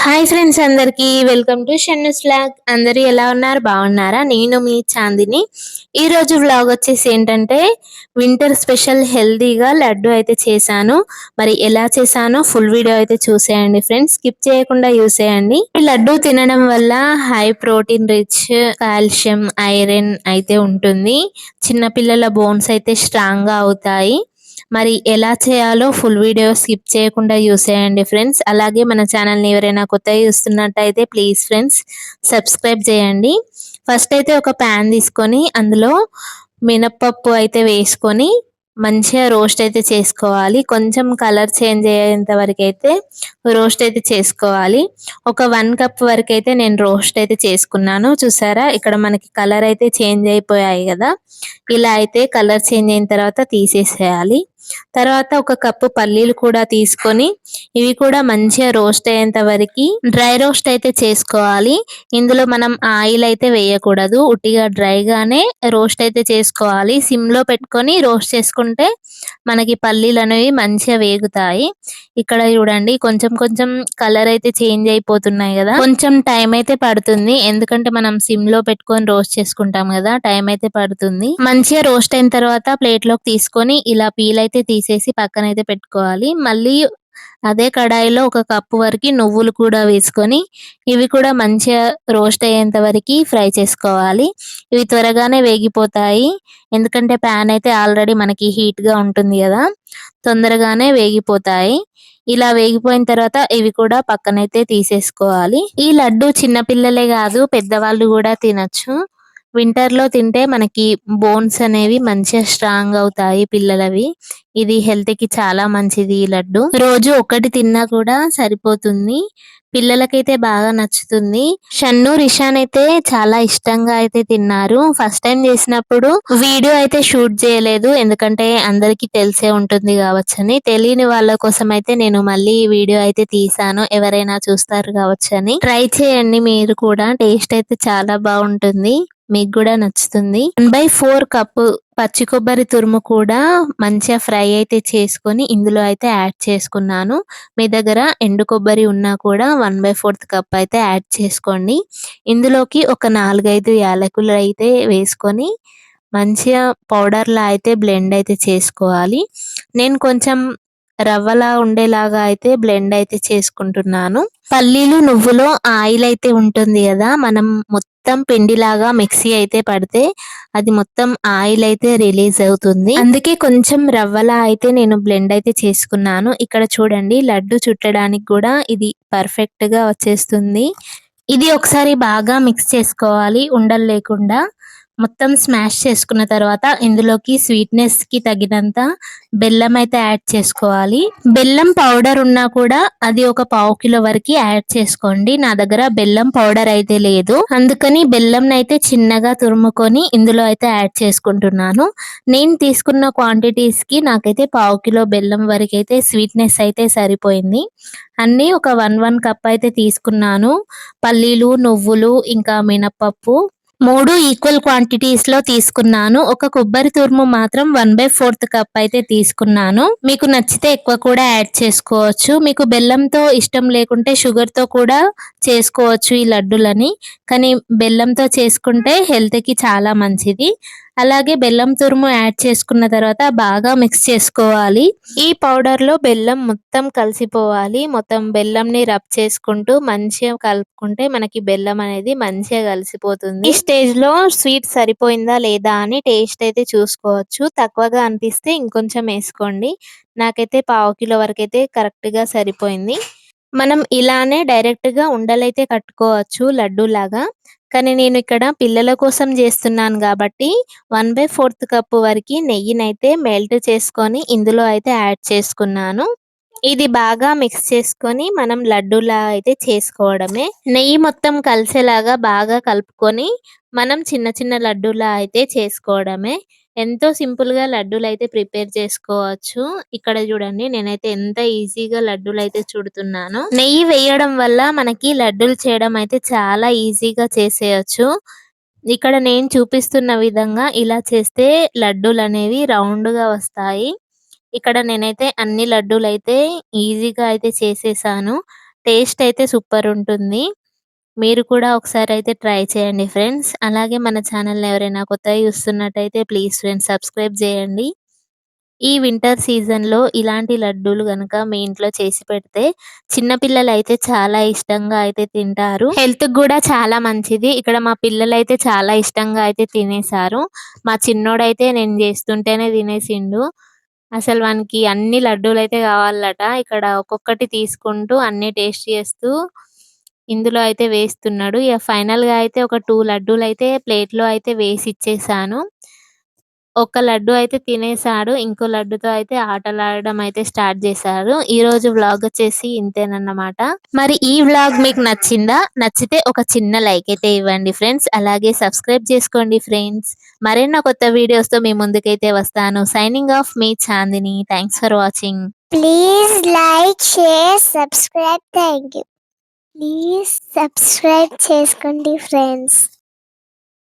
Hi friends, అందరికీ welcome to Shannu's vlog. అందరూ ఎలా ఉన్నారు? బాగున్నారా? నేను మీ చాందిని. ఈరోజు వ్లాగ్ వచ్చేసి ఏంటంటే వింటర్ స్పెషల్ హెల్దీగా లడ్డు అయితే చేశాను. మరి ఎలా చేశానో ఫుల్ వీడియో అయితే చూసేయండి ఫ్రెండ్స్, స్కిప్ చేయకుండా చూసేయండి. ఈ లడ్డు తినడం వల్ల high protein rich, calcium, iron అయితే ఉంటుంది. చిన్నపిల్లల బోన్స్ అయితే స్ట్రాంగ్ గా అవుతాయి. మరి ఎలా చేయాలో ఫుల్ వీడియో స్కిప్ చేయకుండా చూసేయండి ఫ్రెండ్స్. అలాగే మన ఛానల్ని ఎవరైనా కొత్తగా చూస్తున్నట్టయితే ప్లీజ్ ఫ్రెండ్స్ సబ్స్క్రైబ్ చేయండి. ఫస్ట్ అయితే ఒక ప్యాన్ తీసుకొని అందులో మినప్పప్పు అయితే వేసుకొని మంచిగా రోస్ట్ అయితే చేసుకోవాలి. కొంచెం కలర్ చేంజ్ అయ్యేంత వరకు అయితే రోస్ట్ అయితే చేసుకోవాలి. ఒక 1 కప్ వరకు అయితే నేను రోస్ట్ అయితే చేసుకున్నాను. చూసారా, ఇక్కడ మనకి కలర్ అయితే చేంజ్ అయిపోయాయి కదా. ఇలా అయితే కలర్ చేంజ్ అయిన తర్వాత తీసేసేయాలి. తర్వాత ఒక కప్పు పల్లీలు కూడా తీసుకొని ఇవి కూడా మంచిగా రోస్ట్ అయ్యేంత వరకు డ్రై రోస్ట్ అయితే చేసుకోవాలి. ఇందులో మనం ఆయిల్ అయితే వేయకూడదు, ఉట్టిగా డ్రైగానే రోస్ట్ అయితే చేసుకోవాలి. సిమ్ లో పెట్టుకొని రోస్ట్ చేసుకుంటే మనకి పల్లీలు అనేవి మంచిగా వేగుతాయి. ఇక్కడ చూడండి, కొంచెం కొంచెం కలర్ అయితే చేంజ్ అయిపోతున్నాయి కదా. కొంచెం టైం అయితే పడుతుంది, ఎందుకంటే మనం సిమ్ లో పెట్టుకొని రోస్ట్ చేసుకుంటాం కదా, టైం అయితే పడుతుంది. మంచిగా రోస్ట్ అయిన తర్వాత ప్లేట్ లోకి తీసుకొని ఇలా పీల్ అయితే తీసేసి పక్కన అయితే పెట్టుకోవాలి. మళ్ళీ అదే కడాయిలో ఒక కప్పు వరకు నువ్వులు కూడా వేసుకొని ఇవి కూడా మంచిగా రోస్ట్ అయ్యేంత వరకు ఫ్రై చేసుకోవాలి. ఇవి త్వరగానే వేగిపోతాయి, ఎందుకంటే ప్యాన్ అయితే ఆల్రెడీ మనకి హీట్ గా ఉంటుంది కదా, తొందరగానే వేగిపోతాయి. ఇలా వేగిపోయిన తర్వాత ఇవి కూడా పక్కనైతే తీసేసుకోవాలి. ఈ లడ్డు చిన్న పిల్లలే కాదు, పెద్దవాళ్ళు కూడా తినచ్చు. వింటర్ లో తింటే మనకి బోన్స్ అనేవి మంచిగా స్ట్రాంగ్ అవుతాయి పిల్లలవి. ఇది హెల్త్ కి చాలా మంచిది. ఈ లడ్డు రోజు ఒకటి తిన్నా కూడా సరిపోతుంది. పిల్లలకైతే బాగా నచ్చుతుంది. షన్ను, రిషాన్ అయితే చాలా ఇష్టంగా అయితే తిన్నారు. ఫస్ట్ టైం చేసినప్పుడు వీడియో అయితే షూట్ చేయలేదు, ఎందుకంటే అందరికీ తెలిసే ఉంటుంది కావచ్చని. తెలియని వాళ్ళ కోసం అయితే నేను మళ్ళీ వీడియో అయితే తీసాను, ఎవరైనా చూస్తారు కావచ్చని. ట్రై చేయండి మీరు కూడా, టేస్ట్ అయితే చాలా బాగుంటుంది, మీకు కూడా నచ్చుతుంది. 1/4 కప్పు పచ్చి కొబ్బరి తురుము కూడా మంచిగా ఫ్రై అయితే చేసుకొని ఇందులో అయితే యాడ్ చేసుకున్నాను. మీ దగ్గర ఎండు కొబ్బరి ఉన్నా కూడా 1/4 కప్ అయితే యాడ్ చేసుకోండి. ఇందులోకి ఒక 4-5 యాలకులు అయితే వేసుకొని మంచిగా పౌడర్ లా అయితే బ్లెండ్ అయితే చేసుకోవాలి. నేను కొంచెం రవ్వలా ఉండేలాగా అయితే బ్లెండ్ అయితే చేసుకుంటున్నాను. పల్లీలు, నువ్వులో ఆయిల్ అయితే ఉంటుంది కదా, మనం మొత్తం పిండిలాగా మిక్సీ అయితే పడితే అది మొత్తం ఆయిల్ అయితే రిలీజ్ అవుతుంది. అందుకే కొంచెం రవ్వలా అయితే నేను బ్లెండ్ అయితే చేసుకున్నాను. ఇక్కడ చూడండి, లడ్డు చుట్టడానికి కూడా ఇది పర్ఫెక్ట్ గా వచ్చేస్తుంది. ఇది ఒకసారి బాగా మిక్స్ చేసుకోవాలి, ఉండలు లేకుండా. మొత్తం స్మాష్ చేసుకున్న తర్వాత ఇందులోకి స్వీట్నెస్ కి తగినంత బెల్లం అయితే యాడ్ చేసుకోవాలి. బెల్లం పౌడర్ ఉన్నా కూడా అది ఒక 1/2 కిలో వరకు యాడ్ చేసుకోండి. నా దగ్గర బెల్లం పౌడర్ అయితే లేదు, అందుకని బెల్లం అయితే చిన్నగా తురుముకొని ఇందులో అయితే యాడ్ చేసుకుంటున్నాను. నేను తీసుకున్న క్వాంటిటీస్ కి నాకైతే 1/2 కిలో బెల్లం వరకు అయితే స్వీట్నెస్ అయితే సరిపోయింది. అన్నీ ఒక 1 కప్ అయితే తీసుకున్నాను. పల్లీలు, నువ్వులు, ఇంకా మినపప్పు 3 ఈక్వల్ క్వాంటిటీస్ లో తీసుకున్నాను. ఒక కొబ్బరి తురుము మాత్రం 1/4 కప్ అయితే తీసుకున్నాను. మీకు నచ్చితే ఎక్కువ కూడా యాడ్ చేసుకోవచ్చు. మీకు బెల్లంతో ఇష్టం లేకుంటే షుగర్ తో కూడా చేసుకోవచ్చు ఈ లడ్డులని, కానీ బెల్లంతో చేసుకుంటే హెల్త్ కి చాలా మంచిది. అలాగే బెల్లం తురుము యాడ్ చేసుకున్న తర్వాత బాగా మిక్స్ చేసుకోవాలి. ఈ పౌడర్ లో బెల్లం మొత్తం కలిసిపోవాలి. మొత్తం బెల్లంని రబ్ చేసుకుంటూ మంచిగా కలుపుకుంటే మనకి బెల్లం అనేది మంచిగా కలిసిపోతుంది. ఈ స్టేజ్ లో స్వీట్ సరిపోయిందా లేదా అని టేస్ట్ అయితే చూసుకోవచ్చు. తక్కువగా అనిపిస్తే ఇంకొంచెం వేసుకోండి. నాకైతే 1/2 కిలో వరకు అయితే కరెక్ట్ గా సరిపోయింది. మనం ఇలానే డైరెక్ట్ గా ఉండలైతే కట్టుకోవచ్చు లడ్డు లాగా, కానీ నేను ఇక్కడ పిల్లల కోసం చేస్తున్నాను కాబట్టి 1/4 కప్పు వరకు నెయ్యినైతే మెల్ట్ చేసుకొని ఇందులో అయితే యాడ్ చేసుకున్నాను. ఇది బాగా మిక్స్ చేసుకొని మనం లడ్డూలా అయితే చేసుకోవడమే. నెయ్యి మొత్తం కలిసేలాగా బాగా కలుపుకొని మనం చిన్న చిన్న లడ్డూలా అయితే చేసుకోవడమే. ఎంతో సింపుల్ గా లడ్డూలు అయితే ప్రిపేర్ చేసుకోవచ్చు. ఇక్కడ చూడండి, నేనైతే ఎంత ఈజీగా లడ్డూలు అయితే చుడుతున్నాను. నెయ్యి వేయడం వల్ల మనకి లడ్డూలు చేయడం అయితే చాలా ఈజీగా చేసేయచ్చు. ఇక్కడ నేను చూపిస్తున్న విధంగా ఇలా చేస్తే లడ్డూలు అనేవి రౌండ్ గా వస్తాయి. ఇక్కడ నేనైతే అన్ని లడ్డూలు అయితే ఈజీగా అయితే చేసేసాను. టేస్ట్ అయితే సూపర్ ఉంటుంది. మీరు కూడా ఒకసారి అయితే ట్రై చేయండి ఫ్రెండ్స్. అలాగే మన ఛానల్‌ని ఎవరైనా కొత్తగా చూస్తున్నట్టయితే ప్లీజ్ ఫ్రెండ్స్ సబ్స్క్రైబ్ చేయండి. ఈ వింటర్ సీజన్‌లో ఇలాంటి లడ్డూలు గనక మీ ఇంట్లో చేసి పెడితే చిన్న పిల్లలైతే చాలా ఇష్టంగా అయితే తింటారు. హెల్త్‌కి గూడా చాలా మంచిది. ఇక్కడ మా పిల్లలైతే చాలా ఇష్టంగా అయితే తినేసారు. మా చిన్నోడైతే నేను చేస్తుంటేనే తినేసిండు. అసలు వానికి అన్ని లడ్డూలైతే కావాలట. ఇక్కడ ఒక్కొక్కటి తీసుకుంటూ అన్నీ టేస్ట్ చేస్తూ ఇందులో అయితే వేస్తున్నాడు. ఇగ ఫైనల్‌గా అయితే ఒక 2 లడ్డూలైతే ప్లేట్‌లో అయితే వేసిచ్చేసాను. ఒక లడ్డు అయితే తినేసాడు. ఇంకో లడ్డుతో అయితే ఆటలాడడం అయితే స్టార్ట్ చేశారు. ఈరోజు వ్లాగ్ వచ్చేసి ఇంతేనన్నమాట. మరి ఈ వ్లాగ్ మీకు నచ్చిందా? నచ్చితే ఒక చిన్న లైక్ అయితే ఇవ్వండి ఫ్రెండ్స్. అలాగే సబ్స్క్రైబ్ చేసుకోండి ఫ్రెండ్స్. మరెన్నో కొత్త వీడియోస్‌తో మీ ముందుకైతే వస్తాను. సైనింగ్ ఆఫ్ మీ Chandini. Thanks for watching. Please like, share, subscribe. Thank you. Please subscribe చేసుకోండి friends.